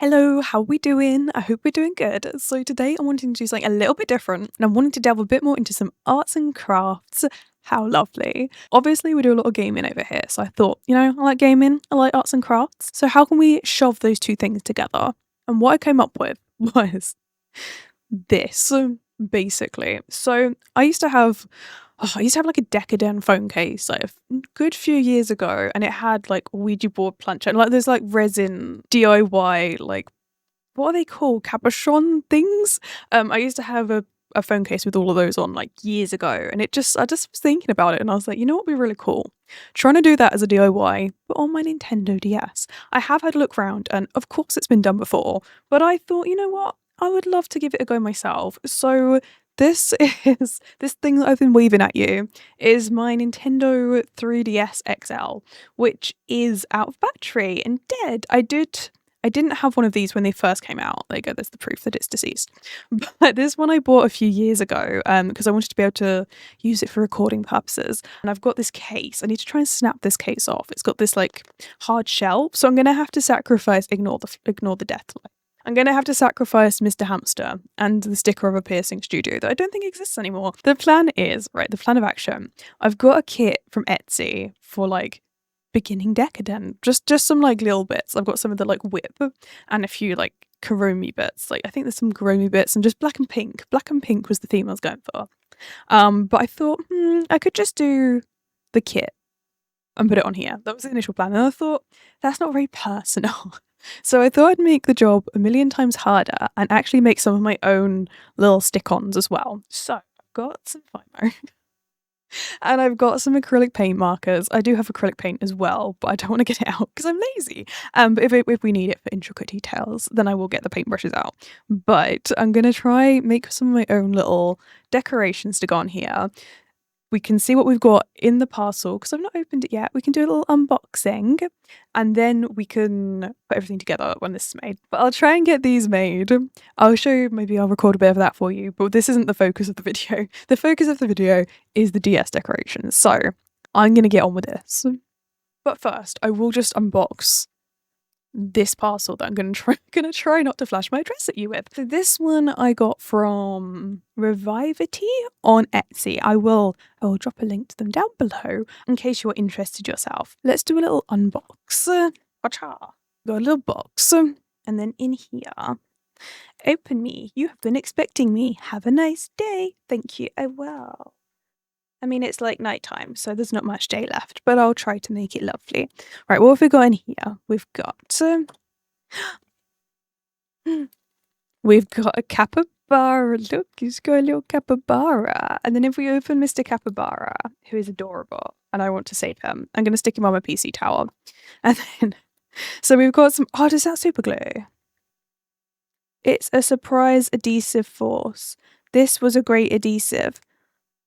Hello, how we doing? I hope we're doing good. So today I'm wanting to do something a little bit different and I'm wanting to delve a bit more into some arts and crafts. How lovely. Obviously we do a lot of gaming over here, so I thought, I like gaming, I like arts and crafts. So how can we shove those two things together? And what I came up with was this, basically. So I used to have like a Decoden phone case like a good few years ago, and it had like Ouija board planchette, like there's like resin DIY, like what are they called? Cabochon things? I used to have a phone case with all of those on like years ago, and I just was thinking about it and I was like, you know what would be really cool? Trying to do that as a DIY, but on my Nintendo DS. I have had a look round and of course it's been done before, but I thought, you know what? I would love to give it a go myself. So this is this thing that I've been waving at you is my Nintendo 3DS XL, which is out of battery and dead. I didn't have one of these when they first came out. There you go, there's the proof that it's deceased. But this one I bought a few years ago because I wanted to be able to use it for recording purposes. And I've got this case. I need to try and snap this case off. It's got this like hard shell, so I'm gonna have to sacrifice ignore the death. I'm going to have to sacrifice Mr. Hamster and the sticker of a piercing studio that I don't think exists anymore. The plan of action. I've got a kit from Etsy for like beginning Decoden. Just some like little bits. I've got some of the like whip and a few like Kuromi bits. Like I think there's some Kuromi bits and just black and pink. Black and pink was the theme I was going for. But I thought, I could just do the kit and put it on here. That was the initial plan. And I thought, that's not very personal. So I thought I'd make the job a million times harder and actually make some of my own little stick-ons as well. So I've got some Fimo and I've got some acrylic paint markers. I do have acrylic paint as well, but I don't want to get it out because I'm lazy. But if we need it for intricate details, then I will get the paintbrushes out. But I'm going to try make some of my own little decorations to go on here. We can see what we've got in the parcel because I've not opened it yet. We can do a little unboxing and then we can put everything together when this is made. But I'll try and get these made. I'll show you, maybe I'll record a bit of that for you, but this isn't the focus of the video. The focus of the video is the DS decorations. So I'm going to get on with this. But first, I will just unbox this parcel that I'm gonna try not to flash my address at you with. So this one I got from Revivity on Etsy. I will drop a link to them down below in case you're interested yourself. Let's do a little unbox. Got a little box, and then in here, open me. You have been expecting me. Have a nice day. Thank you. I will. I mean, it's like nighttime, so there's not much day left, but I'll try to make it lovely. Right, what have we got in here? We've got a capybara. Look, he's got a little capybara. And then if we open Mr. Capybara, who is adorable, and I want to save him, I'm going to stick him on my PC tower. And then, so we've got some, does that super glue? It's a surprise adhesive force. This was a great adhesive.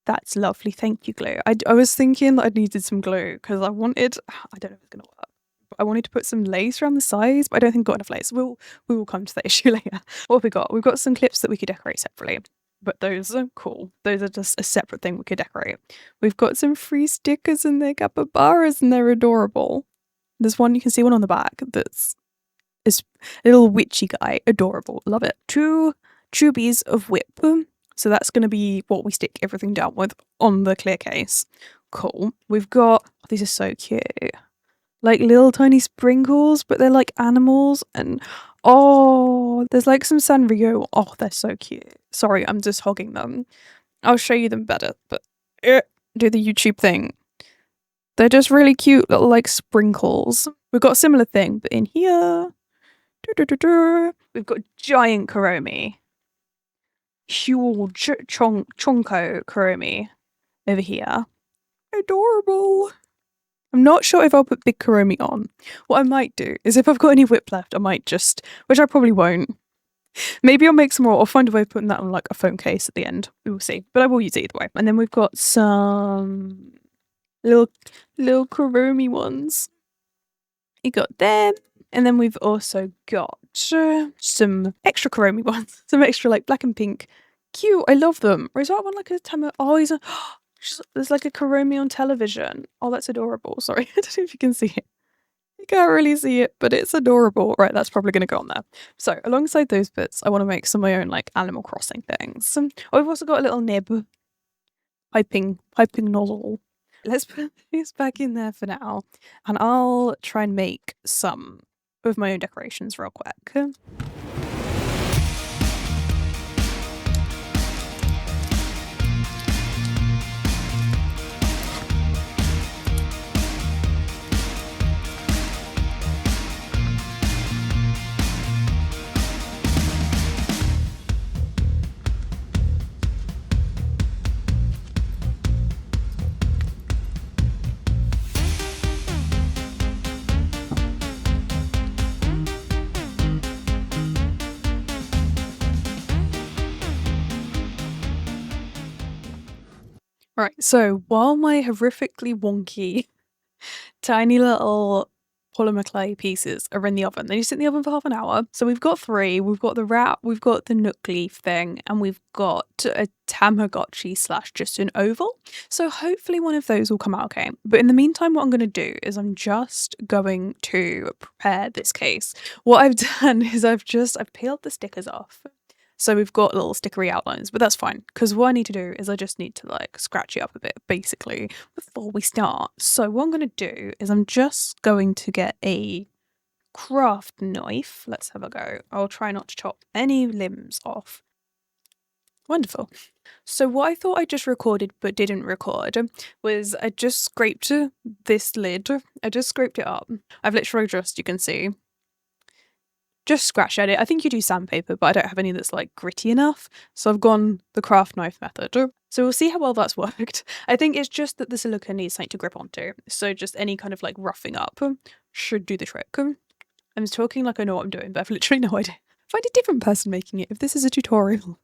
That's lovely. Thank you, glue. I was thinking that I needed some glue because I don't know if it's going to work. But I wanted to put some lace around the sides, but I don't think I've got enough lace. We will come to that issue later. What have we got? We've got some clips that we could decorate separately, but those are cool. Those are just a separate thing we could decorate. We've got some free stickers and they're capybaras and they're adorable. There's one, you can see one on the back that's a little witchy guy. Adorable. Love it. 2 tubies of whip. So that's going to be what we stick everything down with on the clear case. Cool. We've got, these are so cute. Like little tiny sprinkles, but they're like animals. And there's like some Sanrio. Oh, they're so cute. Sorry, I'm just hogging them. I'll show you them better, but do the YouTube thing. They're just really cute little like sprinkles. We've got a similar thing, but in here, we've got giant Kuromi. Huge chonko Kuromi over here. Adorable. I'm not sure if I'll put big Kuromi on. What I might do is if I've got any whip left, I might just, which I probably won't. Maybe I'll make some more or find a way of putting that on like a phone case at the end. We will see. But I will use it either way. And then we've got some little Kuromi ones. You got them. And then we've also got some extra Kuromi ones. Some extra like black and pink. Cute. I love them. Or is that one like a there's like a Kuromi on television. Oh, that's adorable. Sorry. I don't know if you can see it. You can't really see it, but it's adorable. Right, that's probably going to go on there. So alongside those bits, I want to make some of my own like Animal Crossing things. Oh, I've also got a little nib, piping nozzle. Let's put these back in there for now, and I'll try and make some of my own decorations real quick. Right, so while my horrifically wonky tiny little polymer clay pieces are in the oven, they sit in the oven for half an hour. So we've got three. We've got the wrap, we've got the nook leaf thing, and we've got a Tamagotchi / just an oval. So hopefully one of those will come out okay. But in the meantime, what I'm going to do is I'm just going to prepare this case. What I've done is I've peeled the stickers off. So we've got little stickery outlines, but that's fine, because what I need to do is I just need to like scratch it up a bit, basically, before we start. So what I'm going to do is I'm just going to get a craft knife. Let's have a go. I'll try not to chop any limbs off. Wonderful. So what I thought I just recorded but didn't record was I just scraped this lid. I just scraped it up. I've literally just, you can see, just scratch at it. I think you do sandpaper, but I don't have any that's like gritty enough. So I've gone the craft knife method. So we'll see how well that's worked. I think it's just that the silicone needs something to grip onto. So just any kind of like roughing up should do the trick. I'm talking like I know what I'm doing, but I've literally no idea. Find a different person making it if this is a tutorial.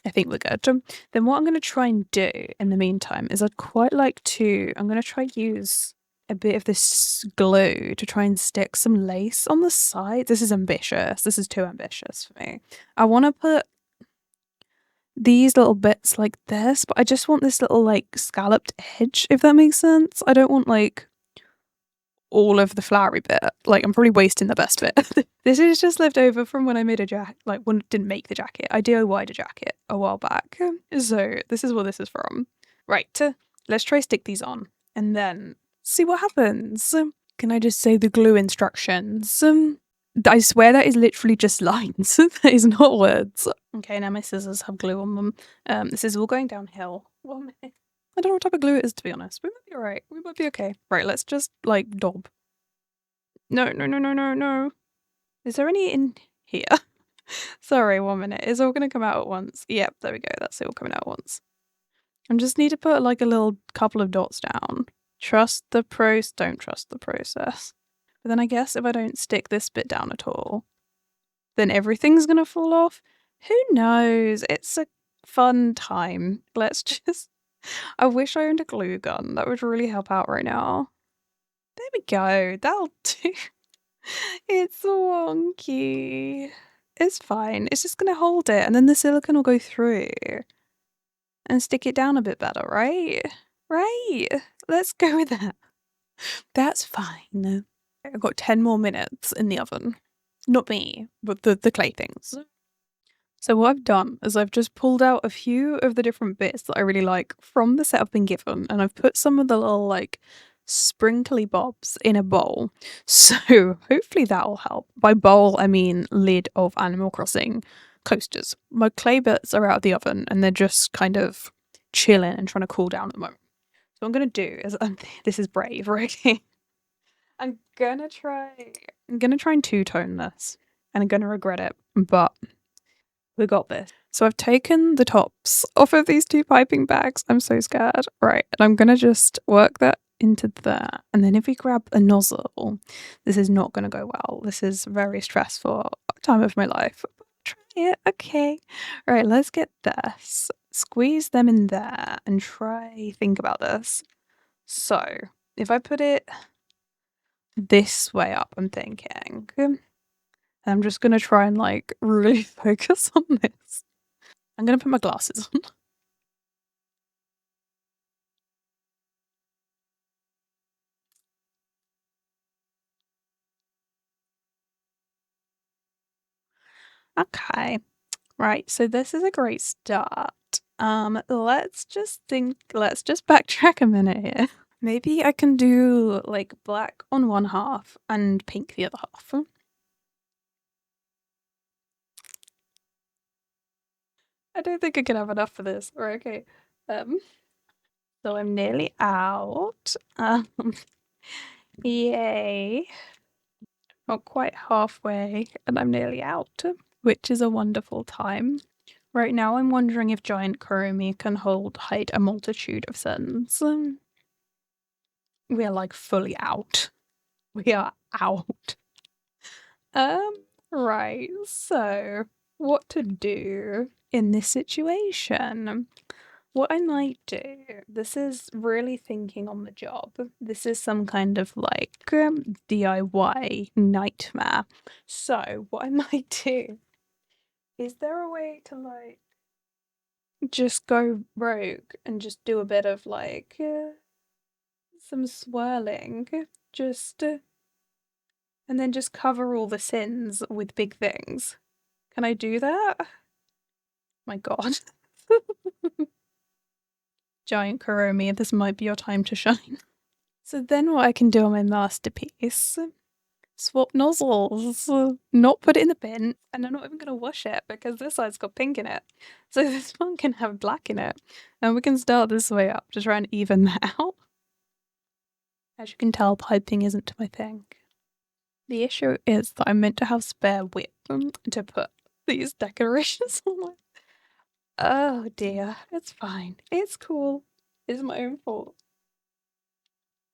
I think we're good. Then what I'm going to try and do in the meantime is I'm going to try use a bit of this glue to try and stick some lace on the side. This is ambitious. This is too ambitious for me. I want to put these little bits like this, but I just want this little like scalloped edge, if that makes sense. I don't want like all of the flowery bit. Like I'm probably wasting the best bit. This is just left over from when I made a jacket, like when I didn't make the jacket. I DIY'd a jacket a while back. So this is what this is from. Right, let's try stick these on and then see what happens. Can I just say the glue instructions? I swear that is literally just lines. That is not words. Okay, now my scissors have glue on them. This is all going downhill. 1 minute. I don't know what type of glue it is, to be honest. We might be alright. We might be okay. Right, let's just, like, daub. No. Is there any in here? Sorry, 1 minute. It's all gonna come out at once. Yep, there we go. That's it all coming out at once. I just need to put, like, a little couple of dots down. Trust the process. Don't trust the process. But then I guess if I don't stick this bit down at all, then everything's gonna fall off. Who knows? It's a fun time. Let's just... I wish I owned a glue gun. That would really help out right now. There we go. That'll do. It's wonky. It's fine. It's just gonna hold it and then the silicone will go through and stick it down a bit better, right? Right. Let's go with that. That's fine. I've got 10 more minutes in the oven. Not me, but the clay things. So what I've done is I've just pulled out a few of the different bits that I really like from the set I've been given, and I've put some of the little like sprinkly bobs in a bowl. So hopefully that'll help. By bowl, I mean lid of Animal Crossing coasters. My clay bits are out of the oven and they're just kind of chilling and trying to cool down at the moment. So what I'm going to do is, this is brave, right? I'm gonna try and two-tone this, and I'm gonna regret it, but we got this. So I've taken the tops off of these two piping bags. I'm so scared. Right, and I'm gonna just work that into there. And then if we grab a nozzle, this is not gonna go well. This is very stressful time of my life. Try it, okay. All right, let's get this. Squeeze them in there and think about this. So if I put it this way up, I'm thinking. I'm just gonna try and like really focus on this. I'm gonna put my glasses on. Okay. Right, so this is a great start. Let's just backtrack a minute here. Maybe I can do like black on one half and pink the other half. I don't think I can have enough for this. Right, okay. So I'm nearly out. Yay. Not quite halfway, and I'm nearly out, which is a wonderful time. Right now, I'm wondering if giant Kuromi can hide a multitude of suns. We are like fully out. We are out. Um, right, so what to do in this situation? What I might do, this is really thinking on the job. This is some kind of like DIY nightmare. So, what I might do, is there a way to like just go rogue and just do a bit of like some swirling? Just and then just cover all the sins with big things. Can I do that? My god. Giant Kuromi, this might be your time to shine. So then what I can do on my masterpiece, swap nozzles, not put it in the bin, and I'm not even going to wash it because this side's got pink in it. So this one can have black in it. And we can start this way up to try and even that out. As you can tell, piping isn't my thing. The issue is that I'm meant to have spare whip to put these decorations on. Oh dear, it's fine. It's cool. It's my own fault.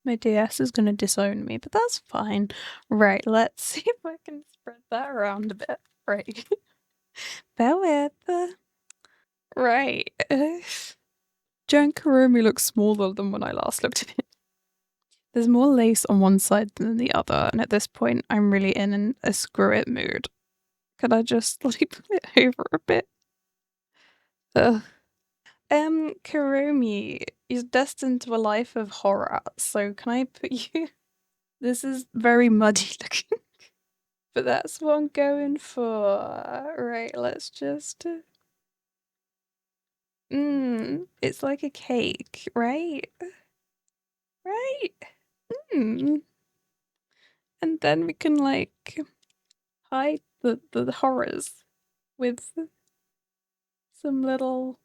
My DS is gonna disown me, but that's fine. Right, let's see if I can spread that around a bit. Right. Bear with. Right. Giant Kuromi looks smaller than when I last looked at it. There's more lace on one side than the other, and at this point, I'm really in a screw it mood. Could I just like put it over a bit? Ugh. Kuromi is destined to a life of horror, so can I put you? This is very muddy looking, but that's what I'm going for. Right, let's just. It's like a cake, right? Right? Mmm. And then we can like hide the horrors with some little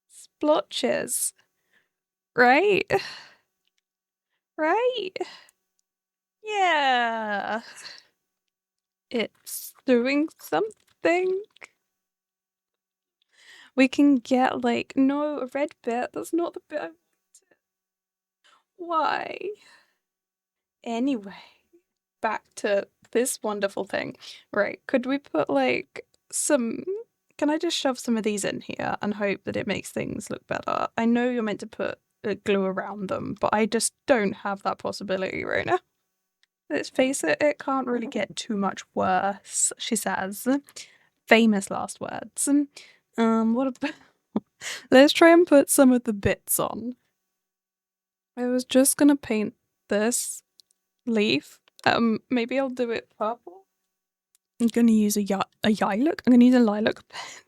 splotches, right? Right? Yeah. It's doing something. We can get like, no, a red bit. That's not the bit I wanted. Why? Anyway, back to this wonderful thing. Right, could we put like some. Can I just shove some of these in here and hope that it makes things look better? I know you're meant to put glue around them, but I just don't have that possibility right now. Let's face it, it can't really get too much worse, she says. Famous last words. What about. Let's try and put some of the bits on. I was just gonna paint this leaf. Maybe I'll do it purple. I'm gonna use a lilac. I'm gonna use a lilac.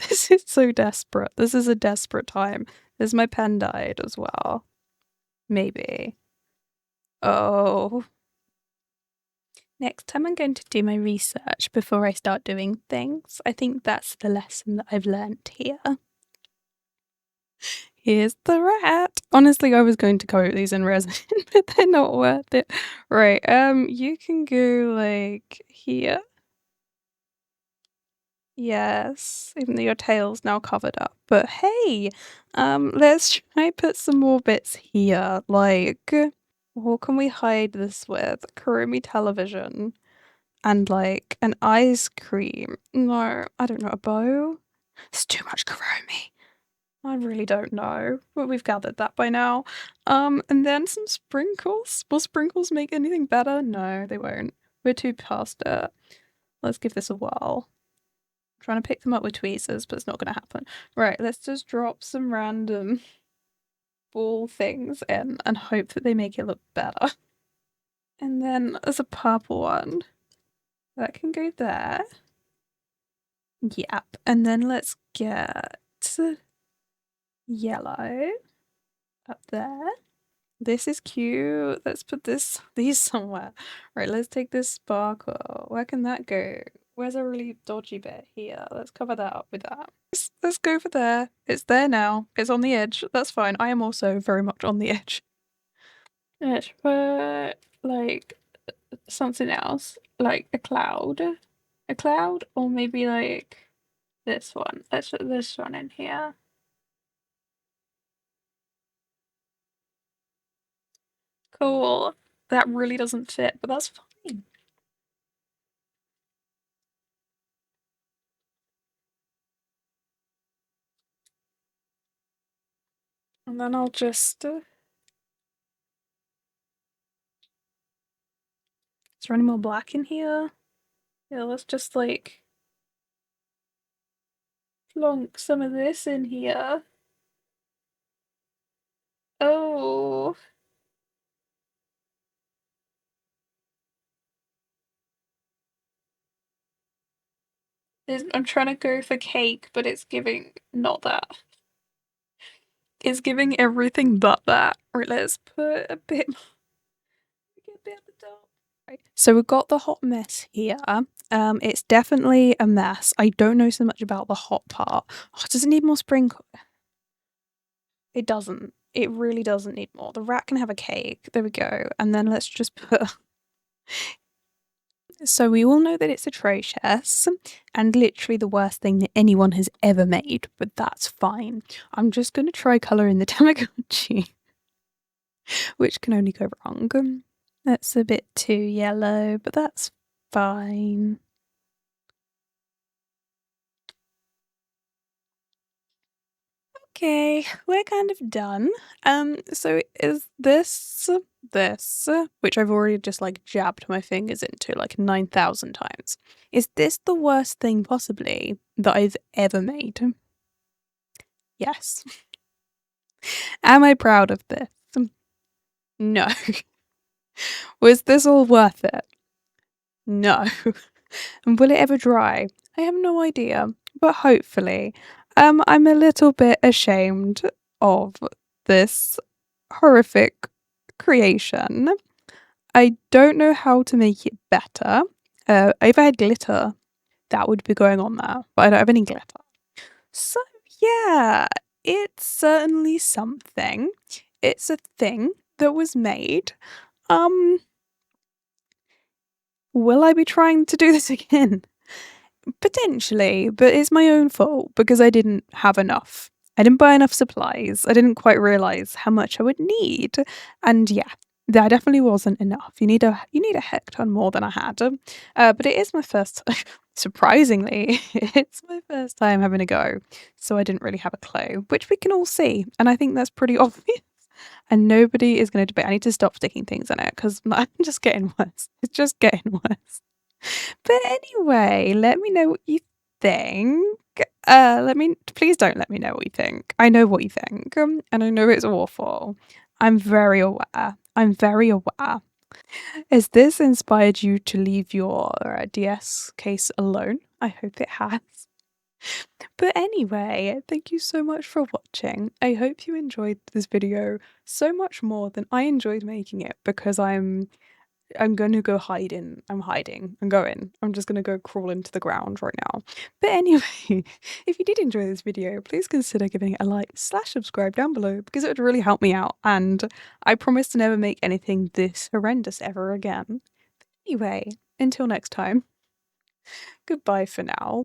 This is so desperate. This is a desperate time. This my pen died as well. Maybe. Oh. Next time I'm going to do my research before I start doing things. I think that's the lesson that I've learnt here. Here's the rat. Honestly, I was going to coat these in resin, but they're not worth it. Right, you can go like here. Yes, even though your tail's now covered up. But hey, let's try put some more bits here. Like, what can we hide this with? Kuromi television and like an ice cream. No, I don't know, a bow? It's too much Kuromi. I really don't know, but we've gathered that by now. And then some sprinkles. Will sprinkles make anything better? No, they won't. We're too past it. Let's give this a whirl. I'm trying to pick them up with tweezers, but it's not going to happen. Right, let's just drop some random ball things in and hope that they make it look better. And then there's a purple one. That can go there. Yep. And then let's get yellow up there. This is cute. Let's put these somewhere. Right, let's take this sparkle. Where can that go? Where's a really dodgy bit? Here. Let's cover that up with that. Let's go for there. It's there now. It's on the edge. That's fine. I am also very much on the edge. Let's put like something else. Like a cloud. A cloud? Or maybe like this one. Let's put this one in here. Cool. That really doesn't fit, but that's fine. And then I'll just... is there any more black in here? Yeah, let's just like... plonk some of this in here. Oh... I'm trying to go for cake, but it's giving not that. It's giving everything but that. Right, let's put a bit at the top. Right. So we've got the hot mess here. It's definitely a mess. I don't know so much about the hot part. Oh, does it need more sprinkle? It doesn't. It really doesn't need more. The rat can have a cake. There we go. And then let's just put... So we all know that it's atrocious and literally the worst thing that anyone has ever made, but that's fine. I'm just going to try colour in the Tamagotchi, which can only go wrong. That's a bit too yellow, but that's fine. Okay, we're kind of done. So is this, which I've already just like jabbed my fingers into like 9,000 times. Is this the worst thing possibly that I've ever made? Yes. Am I proud of this? No. Was this all worth it? No. And will it ever dry? I have no idea, but hopefully. I'm a little bit ashamed of this horrific creation. I don't know how to make it better. If I had glitter, that would be going on there, but I don't have any glitter. So yeah, it's certainly something. It's a thing that was made. Will I be trying to do this again? Potentially, but it's my own fault because I didn't have enough. I didn't buy enough supplies. I didn't quite realize how much I would need. And yeah, that definitely wasn't enough. You need a heck ton more than I had. But it is my first surprisingly, it's my first time having a go. So I didn't really have a clue, which we can all see. And I think that's pretty obvious. And nobody is going to debate. I need to stop sticking things in it because I'm just getting worse. It's just getting worse. But anyway, let me know what you think. Please don't let me know what you think. I know what you think, and I know it's awful. I'm very aware. I'm very aware. Has this inspired you to leave your DS case alone? I hope it has. But anyway, thank you so much for watching. I hope you enjoyed this video so much more than I enjoyed making it because I'm going to go hide in. I'm hiding. I'm going. I'm just going to go crawl into the ground right now. But anyway, if you did enjoy this video, please consider giving it a like / subscribe down below because it would really help me out. And I promise to never make anything this horrendous ever again. Anyway, until next time, goodbye for now.